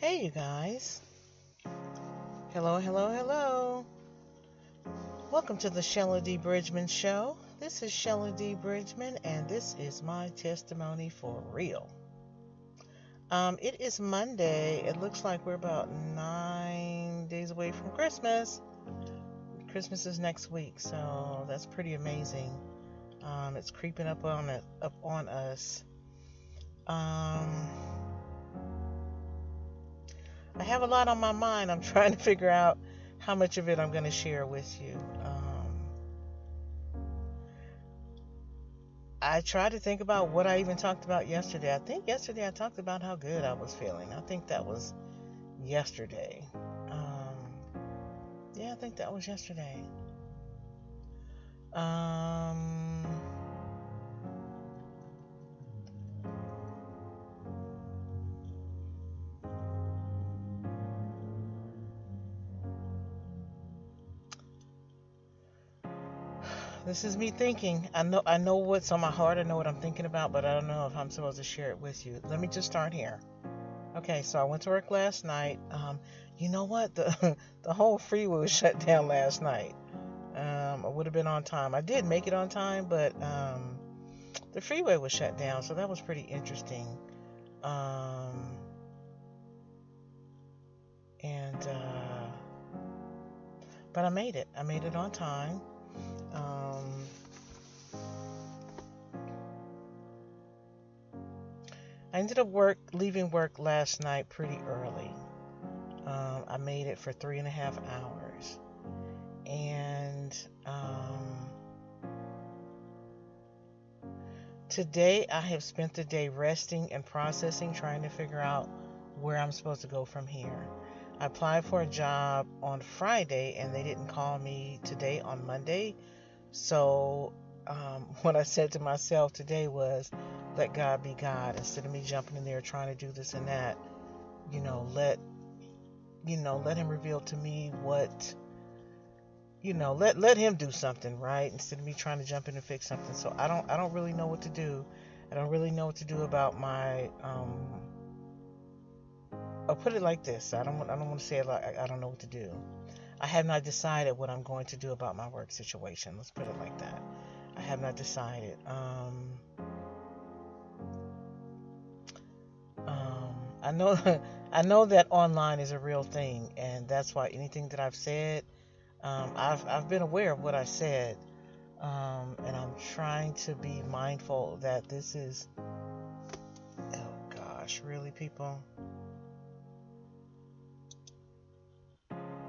Hey, you guys. Hello, hello, hello. Welcome to the Shella D. Bridgman Show. This is Shella D. Bridgman, and this is my testimony for real. It is Monday. It looks like we're about 9 days away from Christmas. Christmas is next week, so that's pretty amazing. It's creeping up on us. I have a lot on my mind. I'm trying to figure out how much of it I'm going to share with you. I tried to think about what I even talked about yesterday. I think yesterday I talked about how good I was feeling. I think that was yesterday. Yeah, I think that was yesterday. This is me thinking. I know what's on my heart. I know what I'm thinking about, but I don't know if I'm supposed to share it with you. Let me just start here. Okay, so I went to work last night. You know what? The whole freeway was shut down last night. I would have been on time. I did make it on time, but the freeway was shut down, so that was pretty interesting. But I made it. I made it on time. I ended up leaving work last night pretty early. I made it for 3.5 hours. And today I have spent the day resting and processing, trying to figure out where I'm supposed to go from here. I applied for a job on Friday and they didn't call me today on Monday. So what I said to myself today was, let God be God. Instead of me jumping in there trying to do this and that, let him reveal to me what, let him do something, right? Instead of me trying to jump in and fix something. So I don't really know what to do. I don't really know what to do about my, I'll put it like this. I don't want to say it like I don't know what to do. I have not decided what I'm going to do about my work situation. Let's put it like that. I have not decided. I know I know that online is a real thing, and that's why anything that I've said, I've been aware of what I said, and I'm trying to be mindful that this is, oh gosh, really, people,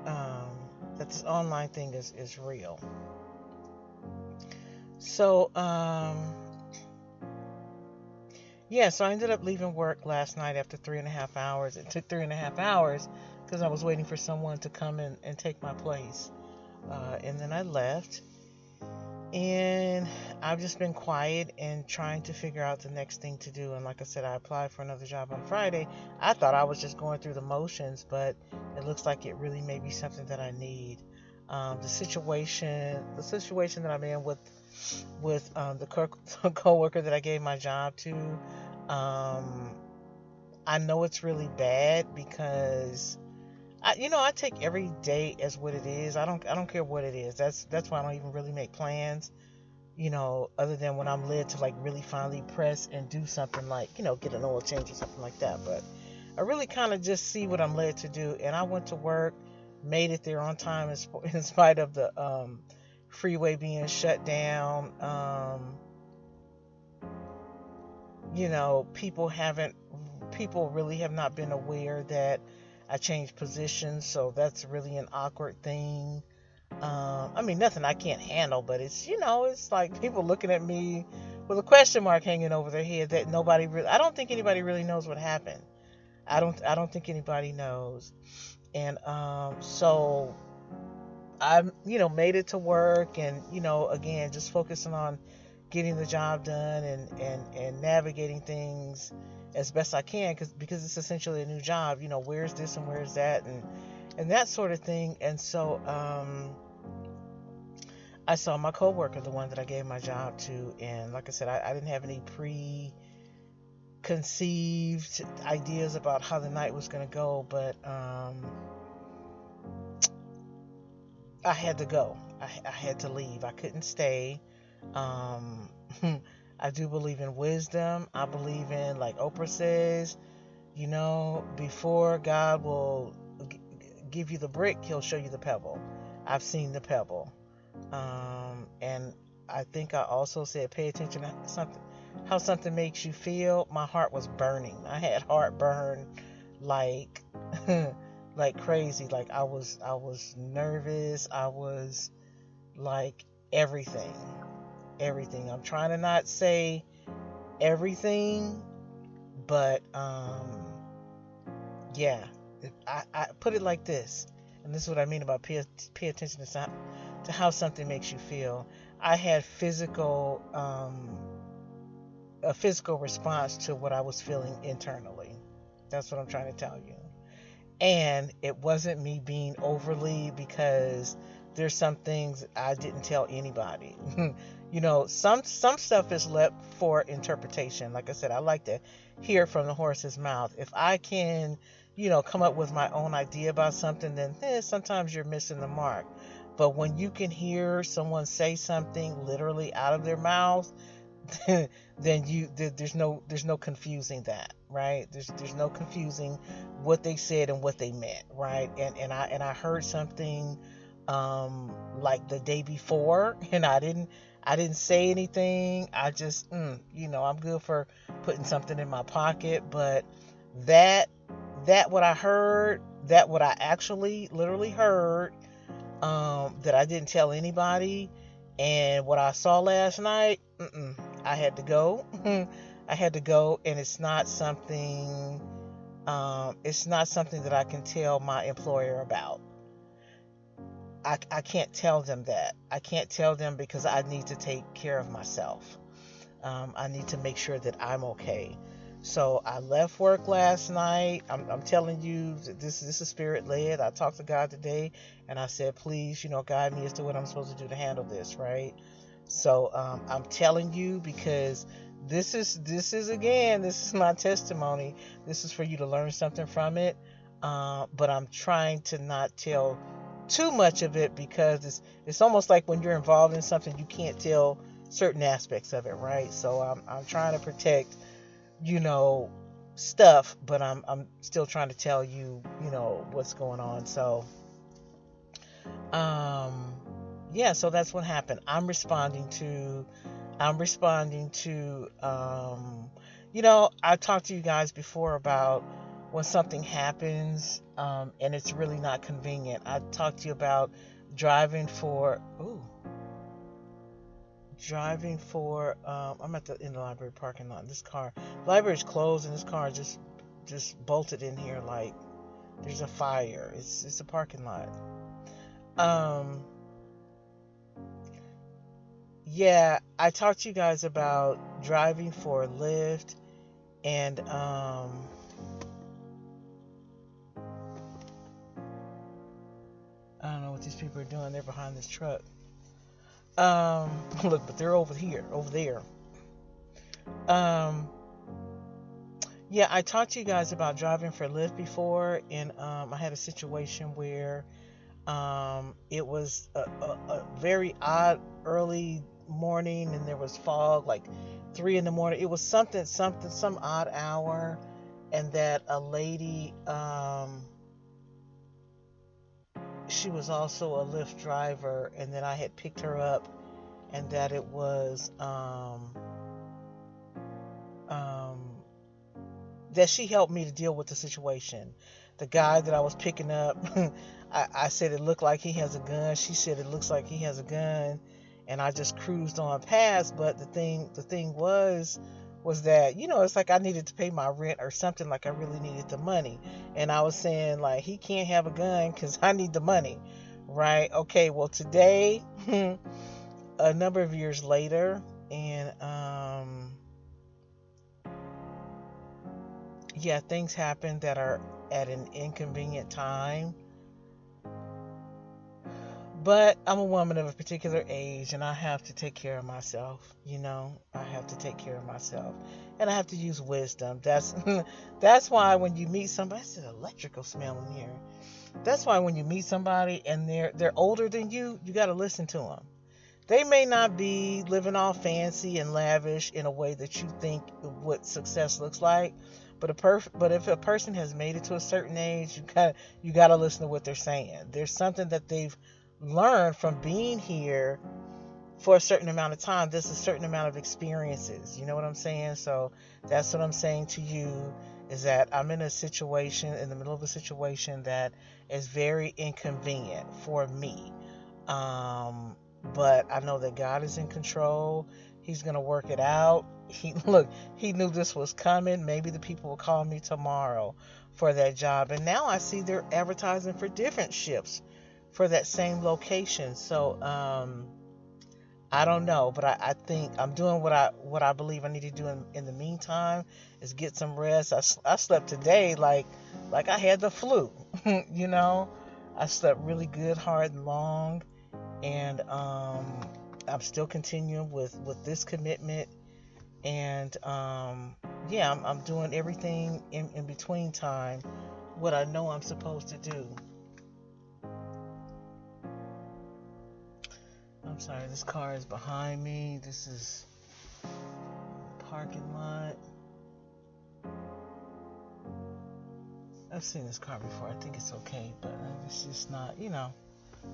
that this online thing is real. So yeah, so I ended up leaving work last night after 3.5 hours. It took 3.5 hours because I was waiting for someone to come in and take my place. And then I left. And I've just been quiet and trying to figure out the next thing to do. And like I said, I applied for another job on Friday. I thought I was just going through the motions, but it looks like it really may be something that I need. The situation that I'm in with the coworker that I gave my job to, I know it's really bad because I take every day as what it is. I don't care what it is. That's why I don't even really make plans, other than when I'm led to like really finally press and do something like, get an oil change or something like that. But I really kind of just see what I'm led to do. And I went to work, made it there on time in spite of the freeway being shut down. People really have not been aware that I changed positions, so that's really an awkward thing. I mean, nothing I can't handle, but it's like people looking at me with a question mark hanging over their head that I don't think anybody really knows what happened. I don't think anybody knows. And so I, made it to work and, again, just focusing on getting the job done and navigating things as best I can because it's essentially a new job. Where's this and where's that and that sort of thing. And so I saw my coworker, the one that I gave my job to, and like I said, I didn't have any conceived ideas about how the night was going to go, but I had to go. I had to leave. I couldn't stay. Um, I do believe in wisdom. I believe in, like Oprah says, before God will give you the brick, he'll show you the pebble. I've seen the pebble. And I think I also said, pay attention to how something makes you feel. My heart was burning. I had heartburn, like, like crazy. Like I was nervous. I was like everything. I'm trying to not say everything, but yeah. I put it like this, and this is what I mean about pay attention to how something makes you feel. I had a physical response to what I was feeling internally. That's what I'm trying to tell you. And it wasn't me being overly, because there's some things I didn't tell anybody. Some stuff is left for interpretation. Like I said, I like to hear it from the horse's mouth. If I can, come up with my own idea about something, then sometimes you're missing the mark. But when you can hear someone say something literally out of their mouth, then there's no confusing that, right? There's no confusing what they said and what they meant, right? And I heard something like the day before, and I didn't say anything. I just I'm good for putting something in my pocket, but that what I heard, that what I actually literally heard, that I didn't tell anybody, and what I saw last night, I had to go. I had to go, and it's not something that I can tell my employer about. I can't tell them that. I can't tell them, because I need to take care of myself. I need to make sure that I'm okay. So I left work last night. I'm telling you, this is spirit led. I talked to God today, and I said, please, guide me as to what I'm supposed to do to handle this, right? So I'm telling you, because this is my testimony. This is for you to learn something from it. But I'm trying to not tell too much of it, because it's almost like when you're involved in something, you can't tell certain aspects of it, right? So I'm trying to protect stuff, but I'm still trying to tell you what's going on. So yeah, so that's what happened. I'm responding to I talked to you guys before about when something happens, and it's really not convenient. I talked to you about driving for I'm in the library parking lot. This car, library's closed, and this car just bolted in here like there's a fire. It's a parking lot. Yeah, I talked to you guys about driving for Lyft, and I don't know what these people are doing. They're behind this truck. Look, but they're over there. Yeah, I talked to you guys about driving for Lyft before, and I had a situation where it was a very odd early morning, and there was fog, like 3 a.m. It was some odd hour, and that a lady, she was also a Lyft driver, and then I had picked her up, and that it was that she helped me to deal with the situation. The guy that I was picking up, I said it looked like he has a gun. She said it looks like he has a gun, and I just cruised on past. But the thing was that it's like I needed to pay my rent or something. Like I really needed the money, and I was saying like he can't have a gun because I need the money, right? Okay, well today, a number of years later, and yeah, things happen that are at an inconvenient time. But I'm a woman of a particular age, and I have to take care of myself. I have to take care of myself, and I have to use wisdom. That's why when you meet somebody, it's an electrical smell in here. That's why when you meet somebody and they're older than you got to listen to them. They may not be living all fancy and lavish in a way that you think what success looks like, but if a person has made it to a certain age, you got to listen to what they're saying. There's something that they've learned from being here for a certain amount of time. There's a certain amount of experiences. You know what I'm saying? So that's what I'm saying to you, is that I'm in the middle of a situation that is very inconvenient for me. But I know that God is in control. He's going to work it out. He knew this was coming. Maybe the people will call me tomorrow for that job. And now I see they're advertising for different shifts for that same location. So, I don't know, but I think I'm doing what I believe I need to do in the meantime, is get some rest. I slept today like I had the flu. I slept really good, hard and long, and I'm still continuing with this commitment, and I'm doing everything in between time what I know I'm supposed to do. I'm sorry, this car is behind me. This is a parking lot. I've seen this car before. I think it's okay, but it's just not, I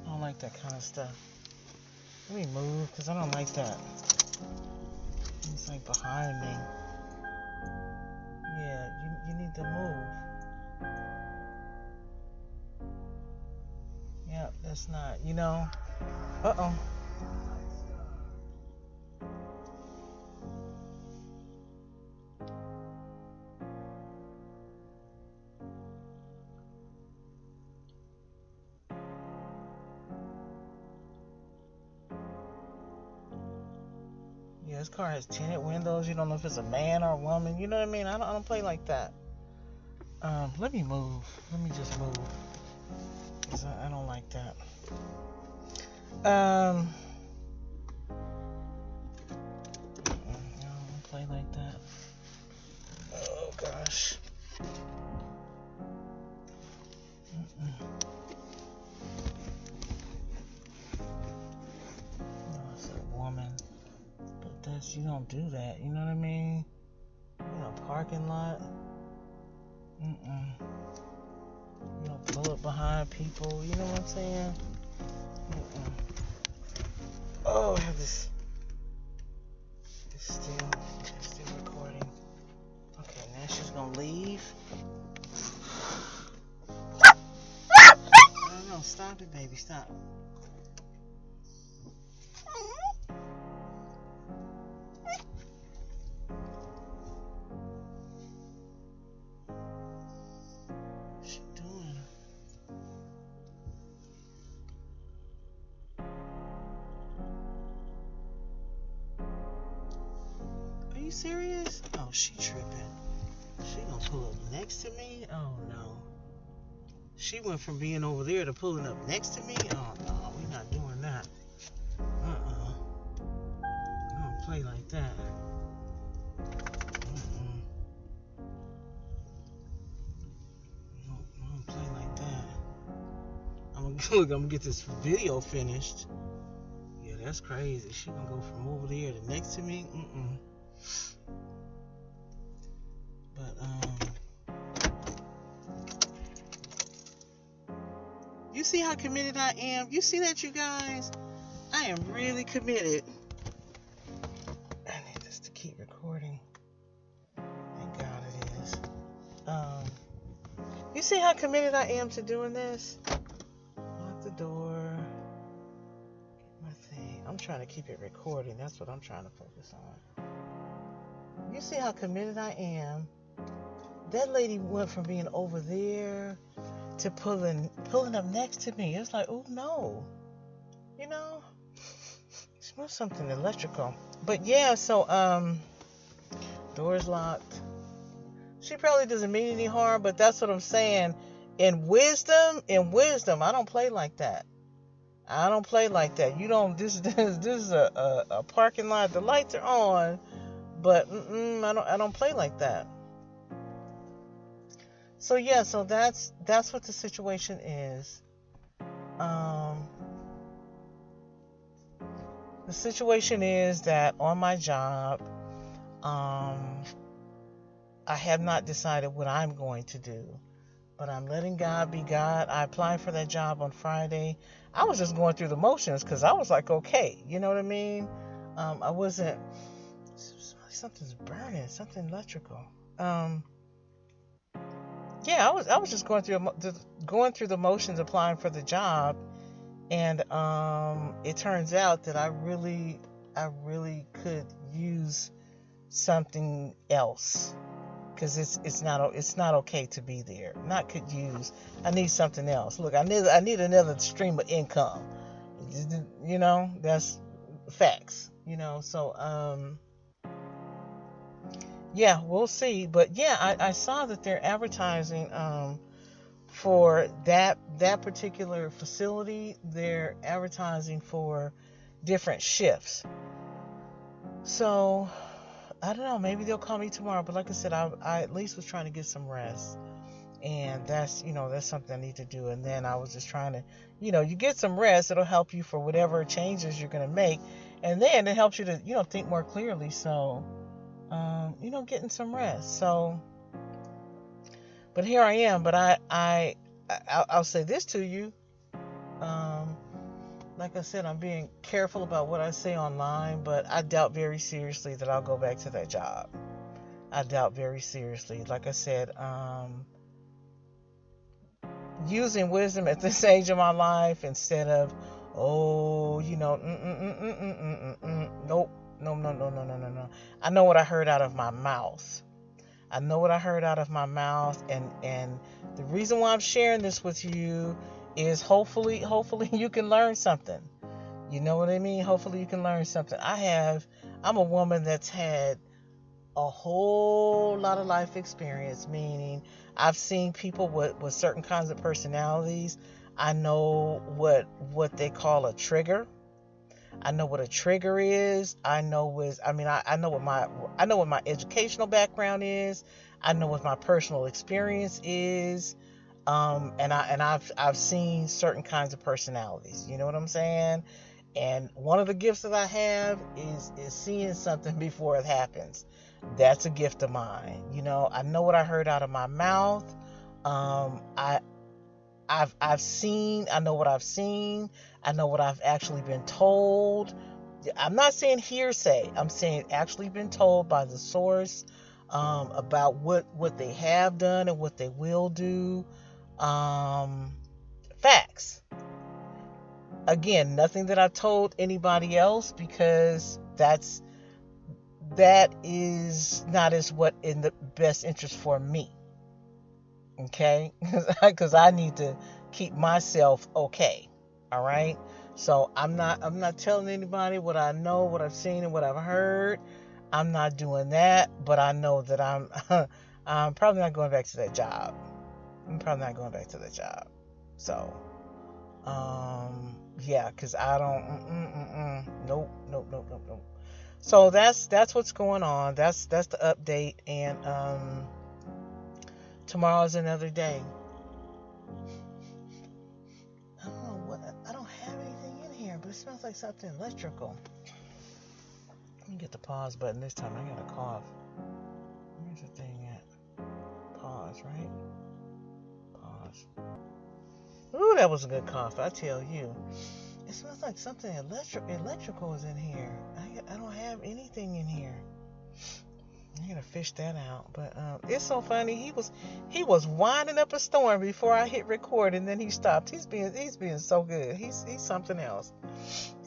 don't like that kind of stuff. Let me move, because I don't like that. It's like behind me. Yeah, you need to move. Yeah, that's not, Uh-oh. Yeah, this car has tinted windows. You don't know if it's a man or a woman. You know what I mean? I don't play like that. Let me move. Let me just move. Because I don't like that. I don't play like that. Oh, gosh. It's a woman. But you don't do that. You know what I mean? Parking lot. You don't pull up behind people. You know what I'm saying? Oh, I have this. It's still recording. Okay, now she's gonna leave. No, stop it, baby, stop. What's she doing? Are you serious? Oh, she tripping. She gonna pull up next to me? Oh no. She went from being over there to pulling up next to me? Oh no, we're not doing that. I don't play like that. No, I don't play like that. I'm gonna get this video finished. Yeah, that's crazy. She gonna go from over there to next to me? But you see how committed I am? You see that, you guys? I am really committed. I need this to keep recording. Thank God it is. You see how committed I am to doing this? Lock the door. Get my thing. I'm trying to keep it recording. That's what I'm trying to focus on. You see how committed I am? That lady went from being over there to pulling up next to me. It's like, oh no. It smells something electrical. But yeah, so door's locked. She probably doesn't mean any harm, but that's what I'm saying. In wisdom, I don't play like that. I don't play like that. You don't. This is a parking lot. The lights are on, but I don't play like that. So yeah, so that's what the situation is. Um, the situation is that on my job, um, I have not decided what I'm going to do, but I'm letting God be God. I applied for that job on Friday. I was just going through the motions because I was like, okay, you know what I mean? I wasn't. Something's burning, something electrical. Um, yeah, I was just going through the motions applying for the job, and it turns out that I really could use something else because it's not okay to be there. Not could use. I need something else. Look, I need another stream of income. That's facts. So yeah, we'll see. But yeah, I saw that they're advertising for that particular facility. They're advertising for different shifts. So I don't know. Maybe they'll call me tomorrow. But like I said, I at least was trying to get some rest, and that's something I need to do. And then I was just trying to, you get some rest. It'll help you for whatever changes you're gonna make, and then it helps you to think more clearly. So getting some rest. So, but here I am. But I'll say this to you. Um, like I said, I'm being careful about what I say online, but I doubt very seriously that I'll go back to that job. I doubt very seriously. Like I said, using wisdom at this age of my life instead of, nope, no, no, no, no, no, no, no. I know what I heard out of my mouth. I know what I heard out of my mouth, and the reason why I'm sharing this with you is hopefully you can learn something. You know what I mean? Hopefully you can learn something. I'm a woman that's had a whole lot of life experience, meaning I've seen people with certain kinds of personalities. I know what they call a trigger. I know what a trigger is. I know what my educational background is. I know what my personal experience is. And I've seen certain kinds of personalities. You know what I'm saying? And one of the gifts that I have is seeing something before it happens. That's a gift of mine. I know what I heard out of my mouth. I I've seen, I know what I've seen, I know what I've actually been told. I'm not saying hearsay, I'm saying actually been told by the source about what they have done and what they will do. Facts. Again, nothing that I've told anybody else, because that is not as what in the best interest for me. Okay, because I need to keep myself okay. All right, so I'm not telling anybody what I know, what I've seen, and what I've heard. I'm not doing that, but I know that I'm probably not going back to that job. I'm probably not going back to that job. So yeah, because I don't nope, nope, nope, nope, nope. So that's what's going on. That's the update. And tomorrow's another day. I don't know what, I don't have anything in here, but it smells like something electrical. Let me get the pause button this time. I got a cough. Where's the thing at? Pause, right? Pause. Ooh, that was a good cough, I tell you. It smells like something electrical is in here. I don't have anything in here. I gotta fish that out. But it's so funny. He was winding up a storm before I hit record, and then he stopped. He's being so good. He's something else.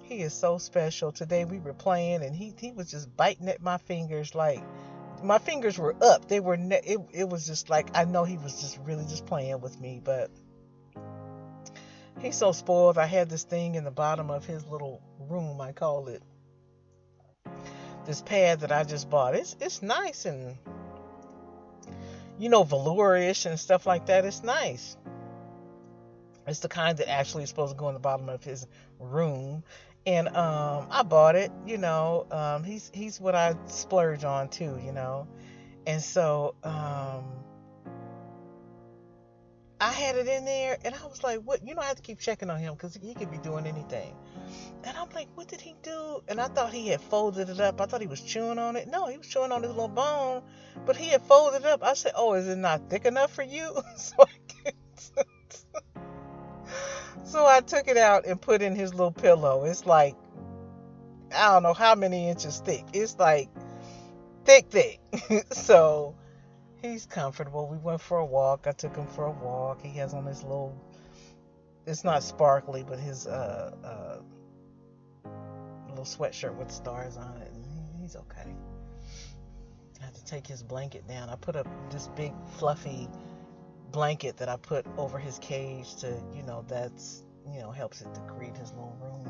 He is so special. Today we were playing, and he was just biting at my fingers, like my fingers were up. They were it was just like, I know he was just really just playing with me, but he's so spoiled. I had this thing in the bottom of his little room, I call it. This pad that I just bought. It's nice and velour-ish and stuff like that. It's nice. It's the kind that actually is supposed to go in the bottom of his room. And I bought it, he's what I splurge on too. And so I had it in there, and I was like, what? I have to keep checking on him because he could be doing anything. And I'm like, what did he do? And I thought he had folded it up. I thought he was chewing on it. No, he was chewing on his little bone, but he had folded it up. I said, oh, is it not thick enough for you? So I took it out and put in his little pillow. It's like, I don't know how many inches thick. It's like thick. So he's comfortable. We went for a walk. I took him for a walk. He has on his little, it's not sparkly, but his little sweatshirt with stars on it. And he's okay. I had to take his blanket down. I put up this big fluffy blanket that I put over his cage to, that's, helps it to create his little room,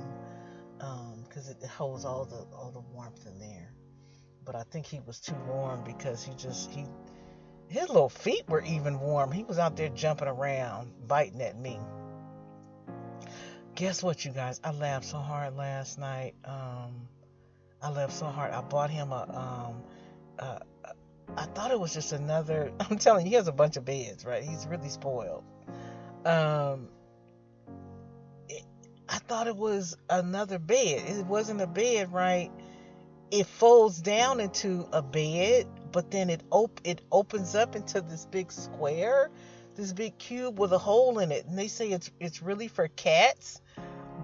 because it holds all the warmth in there. But I think he was too warm because his little feet were even warm. He was out there jumping around, biting at me. Guess what, you guys? I laughed so hard last night. I laughed so hard. I bought him I thought it was just another. I'm telling you, he has a bunch of beds, right? He's really spoiled. I thought it was another bed. It wasn't a bed, right? It folds down into a bed, but then it opens up into this big square, this big cube with a hole in it. And they say it's really for cats,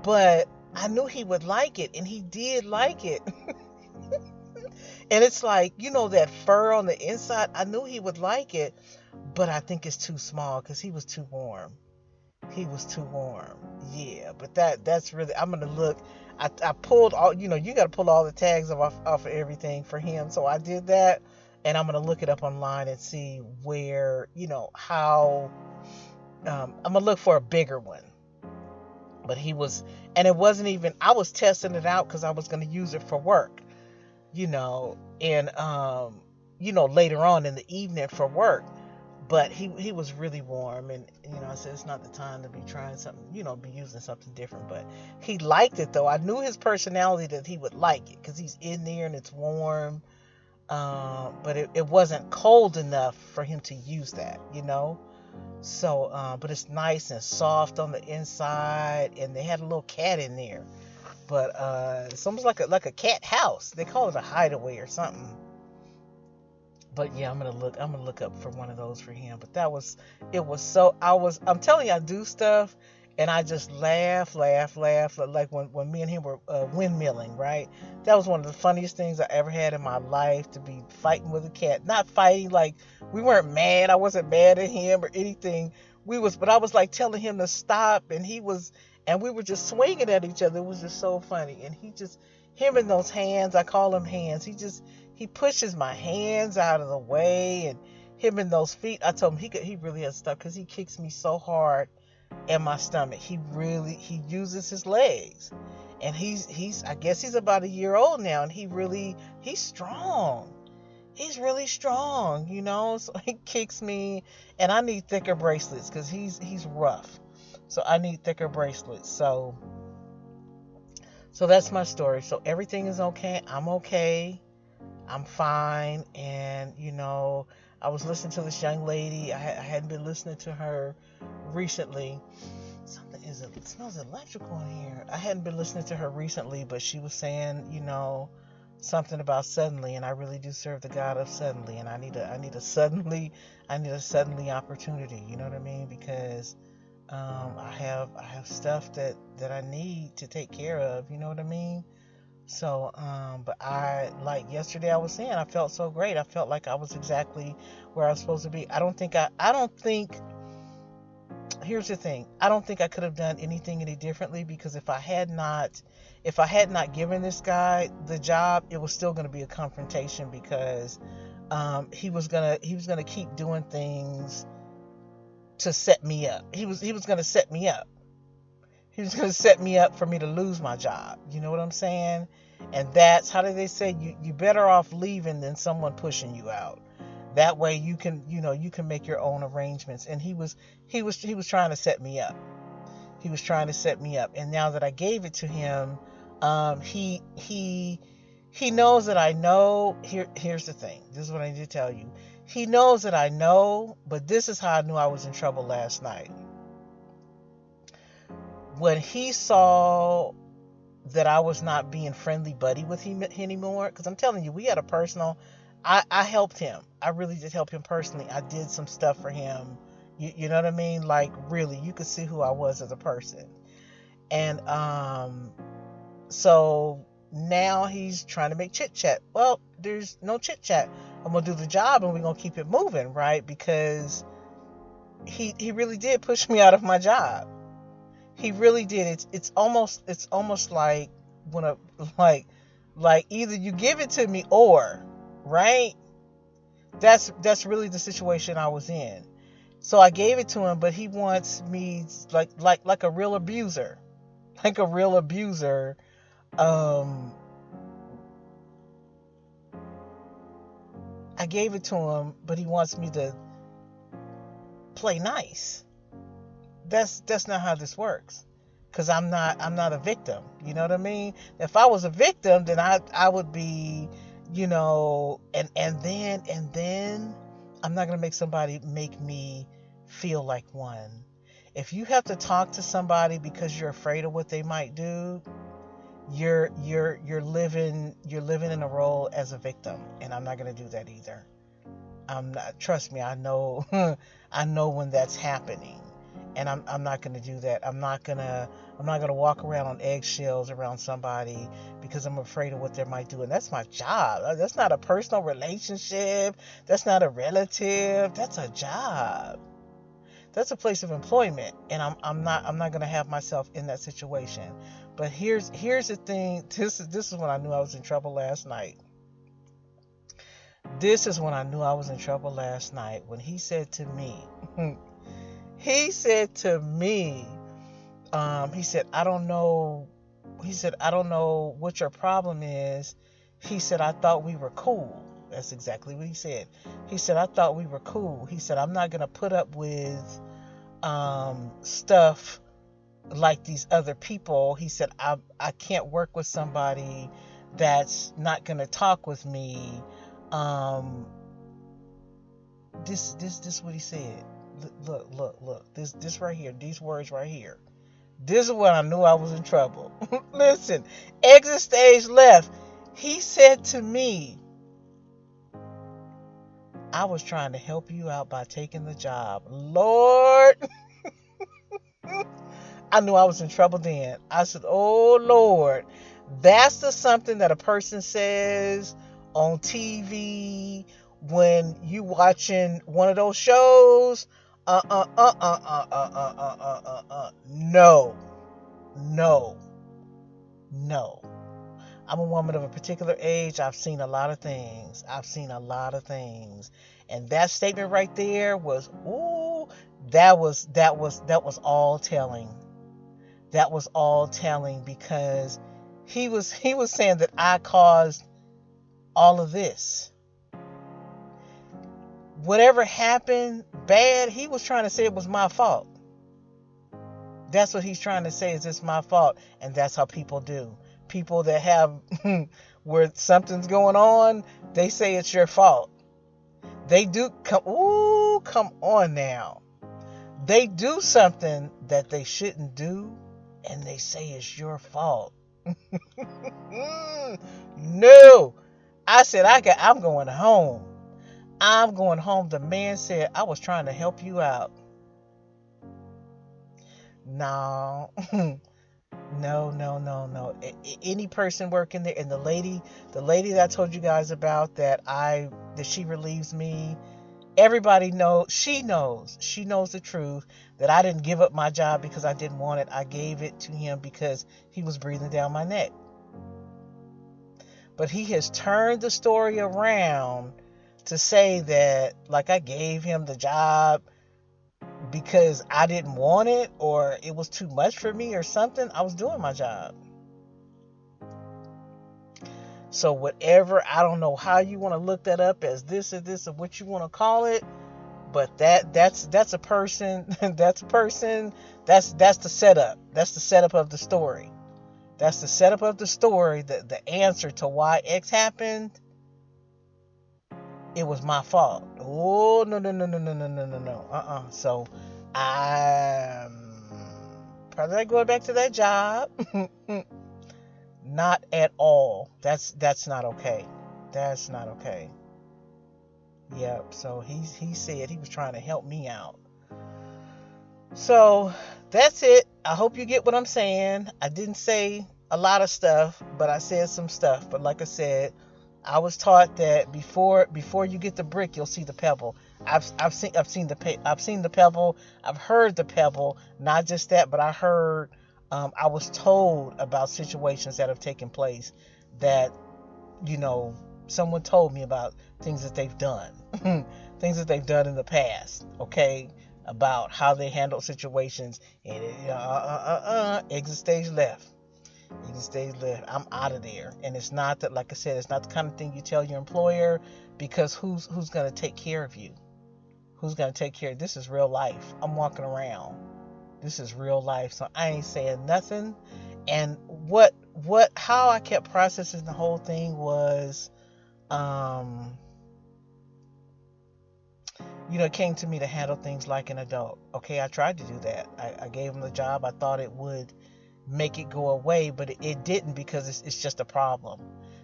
but I knew he would like it, and he did like it. And it's like, that fur on the inside. I knew he would like it, but I think it's too small because he was too warm. Yeah, but that's really, I'm gonna look. I pulled all, you got to pull all the tags off of everything for him. So I did that, and I'm gonna look it up online and see where, how. I'm gonna look for a bigger one. But and it wasn't even. I was testing it out because I was gonna use it for work. And later on in the evening for work, but he was really warm, and I said it's not the time to be trying something, be using something different. But he liked it though. I knew his personality that he would like it because he's in there and it's warm, but it wasn't cold enough for him to use that, so but it's nice and soft on the inside, and they had a little cat in there. But it's almost like a cat house. They call it a hideaway or something. But yeah, I'm gonna look up for one of those for him. But I'm telling you, I do stuff and I just laugh like when me and him were windmilling, right? That was one of the funniest things I ever had in my life, to be fighting with a cat. Not fighting, like we weren't mad. I wasn't mad at him or anything. But I was like telling him to stop, and we were just swinging at each other. It was just so funny. And him and those hands, I call them hands. He pushes my hands out of the way, and him and those feet. I told him he really has stuff because he kicks me so hard in my stomach. He uses his legs, and I guess he's about a year old now, and he's strong. He's really strong, so he kicks me, and I need thicker bracelets because he's rough. So I need thicker bracelets. So that's my story. So everything is okay. I'm okay. I'm fine. And, I was listening to this young lady. I hadn't been listening to her recently. It smells electrical in here. I hadn't been listening to her recently, but she was saying, something about suddenly, and I really do serve the God of suddenly, and I need a suddenly opportunity. You know what I mean? Because I have stuff that I need to take care of. You know what I mean? So, but like yesterday I was saying, I felt so great. I felt like I was exactly where I was supposed to be. Here's the thing. I don't think I could have done anything any differently, because if I had not given this guy the job, it was still going to be a confrontation, because he was gonna keep doing things to set me up. He was going to set me up. He was going to set me up for me to lose my job. You know what I'm saying? And that's, how do they say, you better off leaving than someone pushing you out. That way you can make your own arrangements. And he was trying to set me up. He was trying to set me up. And now that I gave it to him, he knows that I know. Here's the thing. This is what I need to tell you. He knows that I know, but this is how I knew I was in trouble last night. When he saw that I was not being friendly buddy with him anymore, because I'm telling you, we had a personal. I helped him. I really did help him personally. I did some stuff for him. You know what I mean? Like, really, you could see who I was as a person. And so now he's trying to make chit chat. Well, there's no chit chat. I'm gonna do the job and we're gonna keep it moving, right? Because he really did push me out of my job. He really did. It's almost like when a like either you give it to me or, right? That's really the situation I was in. So I gave it to him, but he wants me like a real abuser. Like a real abuser. I gave it to him, but he wants me to play nice. That's not how this works. Cause I'm not a victim. You know what I mean? If I was a victim, then I would be, and then I'm not gonna make somebody make me feel like one. If you have to talk to somebody because you're afraid of what they might do, you're living in a role as a victim, and I'm not gonna do that either. I'm not. Trust me, I know. I know when that's happening, and I'm not gonna do that. I'm not gonna walk around on eggshells around somebody because I'm afraid of what they might do, and that's my job. That's not a personal relationship. That's not a relative. That's a job. That's a place of employment, and I'm not gonna have myself in that situation. But here's the thing. This is when I knew I was in trouble last night. This is when I knew I was in trouble last night, when he said to me, he said, I don't know. He said, I don't know what your problem is. He said, I thought we were cool. That's exactly what he said. He said, I thought we were cool. He said, I'm not going to put up with stuff like these other people. He said, I can't work with somebody that's not going to talk with me. This is what he said. Look. This right here. These words right here. This is when I knew I was in trouble. Listen, exit stage left. He said to me, I was trying to help you out by taking the job. Lord. I knew I was in trouble then. I said, oh, Lord. That's the something that a person says on TV when you watching one of those shows. No. I'm a woman of a particular age. I've seen a lot of things. And that statement right there was, ooh, that was all telling. That was all telling, because he was saying that I caused all of this. Whatever happened bad, he was trying to say it was my fault. That's what he's trying to say, is it's my fault. And that's how people do. People that have where something's going on, they say it's your fault. They do come on now. They do something that they shouldn't do, and they say it's your fault. No. I said, I'm going home. I'm going home. The man said, I was trying to help you out. No. No. Any person working there, and the lady that I told you guys about that she relieves me, everybody knows, she knows the truth, that I didn't give up my job because I didn't want it. I gave it to him because he was breathing down my neck. But he has turned the story around to say that, like, I gave him the job because I didn't want it, or it was too much for me or something. I was doing my job. So whatever, I don't know how you want to look that up, as this or what you want to call it, But that's a person that's a person that's the setup. That's the setup of the story. That's the setup of the story. The answer to why X happened, it was my fault. Oh, no, no, no, no, no, no, no, no, no. So I'm probably not going back to that job. Not at all. That's not okay. That's not okay. Yep. So he said he was trying to help me out. So that's it. I hope you get what I'm saying. I didn't say a lot of stuff, but I said some stuff. But like I said, I was taught that before you get the brick, you'll see the pebble. I've seen the pebble. I've heard the pebble. Not just that, but I heard. I was told about situations that have taken place that, someone told me about things that they've done, things that they've done in the past. Okay, about how they handle situations, and exit stage left. Exit stage left. I'm out of there. And it's not that, like I said, it's not the kind of thing you tell your employer, because who's going to take care of you? Who's going to take care of you? This is real life. I'm walking around. This is real life. So I ain't saying nothing. And how I kept processing the whole thing was, it came to me to handle things like an adult. Okay, I tried to do that. I gave him the job. I thought it would make it go away, but it didn't, because it's just a problem.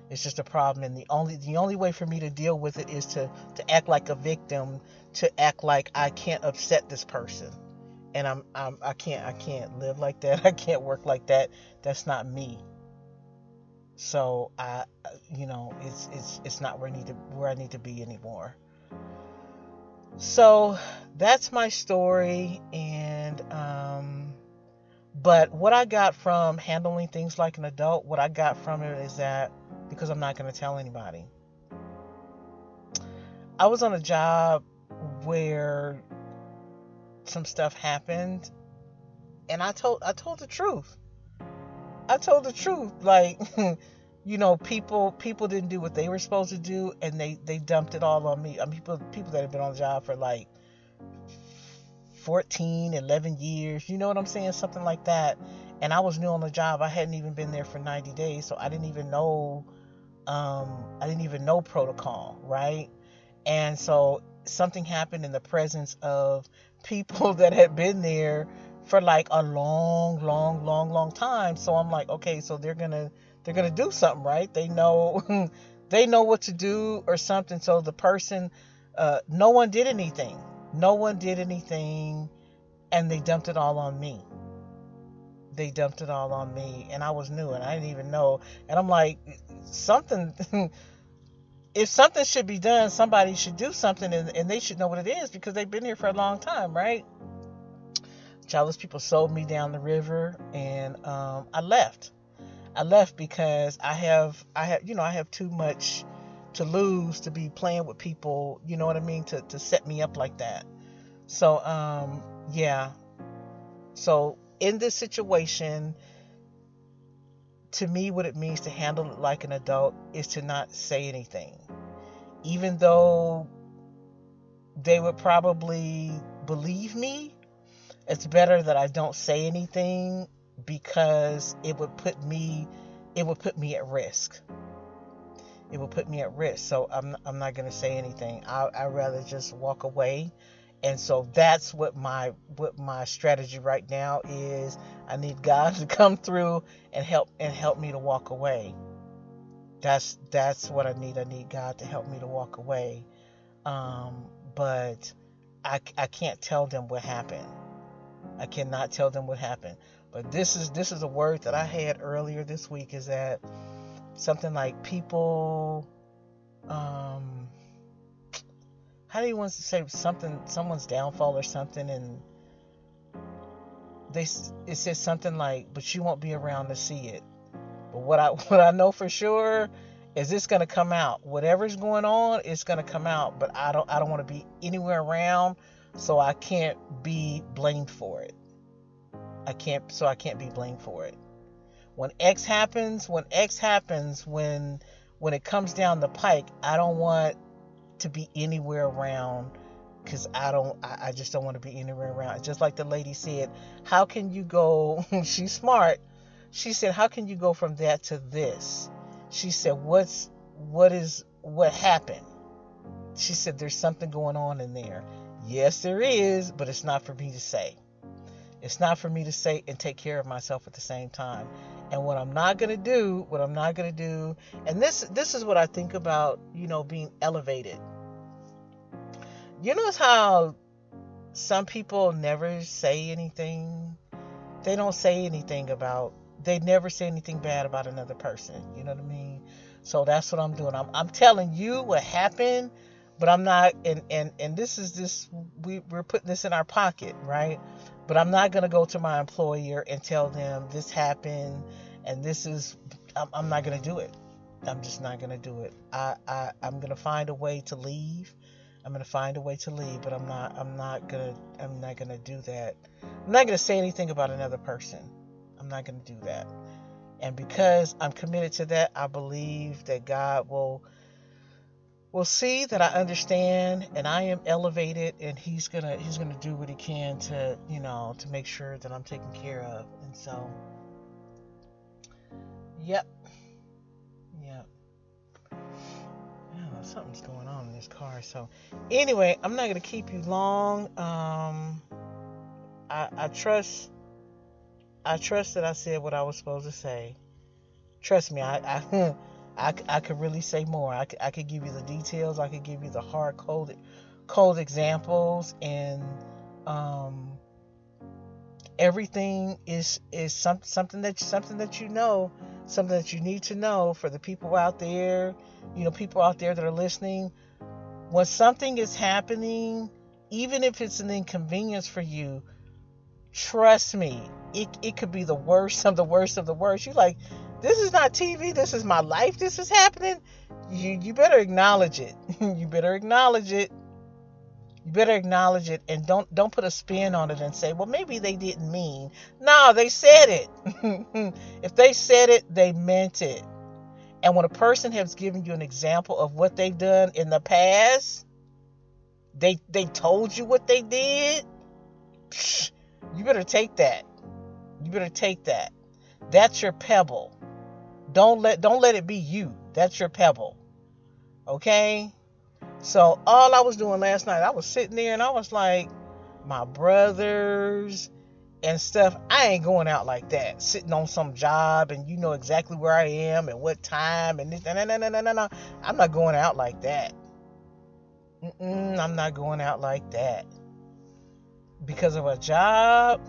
It's just a problem, and the only way for me to deal with it is to act like a victim, to act like I can't upset this person, and I can't live like that. I can't work like that. That's not me. So it's not where I need to be anymore. So that's my story, and but what I got from handling things like an adult, what I got from it is that, because I'm not going to tell anybody, I was on a job where some stuff happened, and I told the truth. I told the truth. Like, people didn't do what they were supposed to do, and they dumped it all on me. I mean, people that have been on the job for like 14, 11 years, you know what I'm saying? Something like that. And I was new on the job. I hadn't even been there for 90 days, so I didn't even know protocol, right? And so something happened in the presence of people that had been there for like a long, long, long, long time. So I'm like, okay, so they're gonna do something, right? They know they know what to do or something. So the person, no one did anything. No one did anything, and they dumped it all on me. They dumped it all on me, and I was new, and I didn't even know. And I'm like, something. If something should be done, somebody should do something, and they should know what it is, because they've been here for a long time, right? Childless people sold me down the river, and I left. I left because I have too much to lose to be playing with people, you know what I mean, to set me up like that. So yeah. So in this situation, to me, what it means to handle it like an adult is to not say anything. Even though they would probably believe me, it's better that I don't say anything, because it would put me at risk. It would put me at risk. So I'm not going to say anything. I'd rather just walk away. And so that's what my strategy right now is. I need God to come through and help me to walk away. That's what I need. I need God to help me to walk away. But I can't tell them what happened. I cannot tell them what happened. But this is a word that I had earlier this week, is that something like people, how do you want to say something, someone's downfall or something, and it says something like, but you won't be around to see it. But what I know for sure is it's going to come out. Whatever's going on, it's going to come out, but I don't want to be anywhere around, so I can't be blamed for it. I can't be blamed for it. When X happens, when it comes down the pike, I don't want to be anywhere around, because I just don't want to be anywhere around. Just like the lady said, how can you go? She's smart. She said, how can you go from that to this? She said, what happened? She said, there's something going on in there. Yes, there is, but it's not for me to say. It's not for me to say and take care of myself at the same time. And what I'm not going to do, and this is what I think about, being elevated. You notice how some people never say anything? They don't say anything they never say anything bad about another person. You know what I mean? So that's what I'm doing. I'm telling you what happened, but I'm not, and we're putting this in our pocket, right? But I'm not going to go to my employer and tell them this happened and I'm not going to do it. I'm just not going to do it. I'm going to find a way to leave. I'm going to find a way to leave, but I'm not going to do that. I'm not going to say anything about another person. I'm not going to do that. And because I'm committed to that, I believe that God will see that I understand and I am elevated, and he's gonna do what he can to make sure that I'm taken care of. And so, yep. Something's going on in this car. So anyway, I'm not gonna keep you long. I trust that I said what I was supposed to say. Trust me, I could really say more. I could give you the details. I could give you the hard cold examples, and everything is something that you need to know for the people out there. People out there that are listening. When something is happening, even if it's an inconvenience for you, trust me, it could be the worst of the worst of the worst. You're like, this is not TV. This is my life. This is happening. You better acknowledge it. You better acknowledge it. You better acknowledge it, and don't put a spin on it and say, well, maybe they didn't mean. No, they said it. If they said it, they meant it. And when a person has given you an example of what they've done in the past, they told you what they did, you better take that. You better take that. That's your pebble. Don't let it be you. That's your pebble. Okay? So all I was doing last night, I was sitting there and I was like, my brothers and stuff, I ain't going out like that, sitting on some job and you know exactly where I am and what time and this. No. I'm not going out like that. I'm not going out like that because of a job.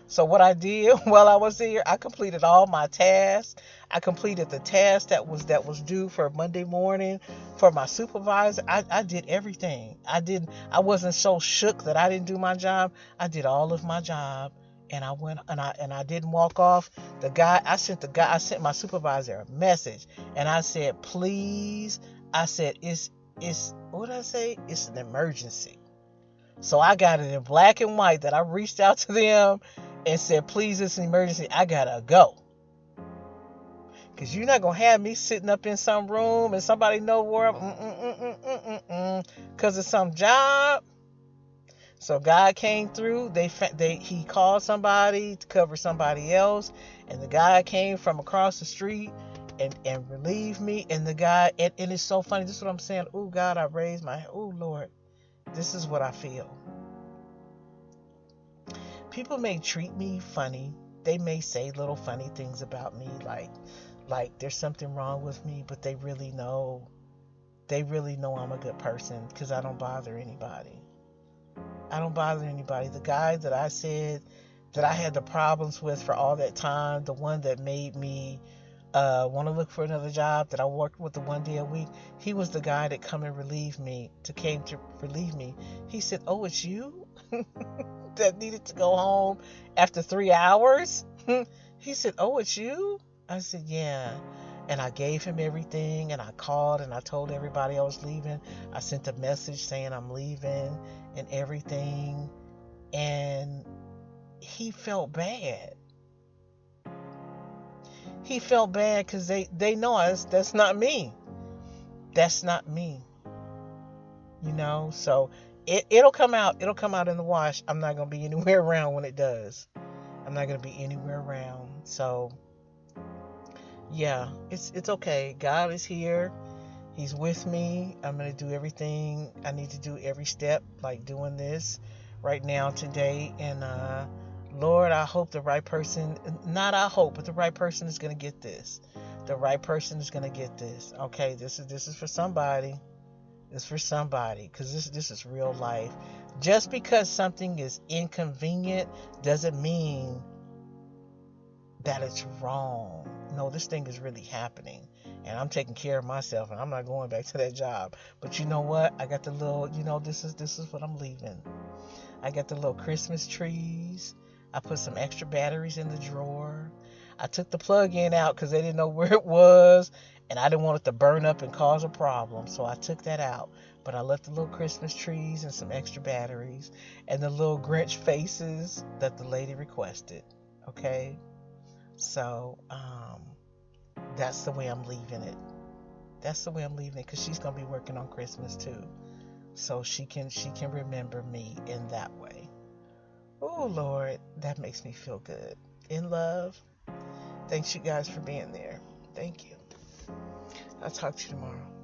So what I did while I was there, I completed all my tasks. I completed the task that was due for Monday morning for my supervisor. I did everything. I wasn't so shook that I didn't do my job. I did all of my job, and I went and I didn't walk off. I sent my supervisor a message, and I said, please. I said, it's what did I say? It's an emergency. So I got it in black and white that I reached out to them and said, please, it's an emergency. I gotta go. Because you're not going to have me sitting up in some room and somebody know where I'm, because it's some job. So God came through. He called somebody to cover somebody else. And the guy came from across the street and relieved me. And the guy, and it's so funny. This is what I'm saying. Oh, God, I raised my, oh, Lord. This is what I feel. People may treat me funny. They may say little funny things about me, like there's something wrong with me, but they really know I'm a good person because I don't bother anybody. The guy that I said that I had the problems with for all that time, the one that made me want to look for another job, that I worked with the 1 day a week, he was the guy that came to relieve me. He said, oh, it's you that needed to go home after 3 hours? He said, oh, it's you? I said, yeah. And I gave him everything, and I called and I told everybody I was leaving. I sent a message saying I'm leaving and everything. And he felt bad. He felt bad because they know that's not me. That's not me. So It'll come out. It'll come out in the wash. I'm not gonna be anywhere around when it does. I'm not gonna be anywhere around. So yeah, it's okay. God is here. He's with me. I'm gonna do everything I need to do, every step, like doing this right now today. And Lord, I hope the right person, not I hope, but the right person is gonna get this. The right person is gonna get this. Okay, this is for somebody. It's for somebody, because this is real life. Just because something is inconvenient doesn't mean that it's wrong. No, this thing is really happening. And I'm taking care of myself, and I'm not going back to that job. But you know what? I got the little, this is what I'm leaving. I got the little Christmas trees. I put some extra batteries in the drawer. I took the plug-in out because they didn't know where it was, and I didn't want it to burn up and cause a problem. So I took that out. But I left the little Christmas trees and some extra batteries and the little Grinch faces that the lady requested. Okay? So, that's the way I'm leaving it. That's the way I'm leaving it, because she's gonna be working on Christmas too, so she can remember me in that way. Oh Lord, that makes me feel good. In love. Thanks you guys for being there. Thank you. I'll talk to you tomorrow.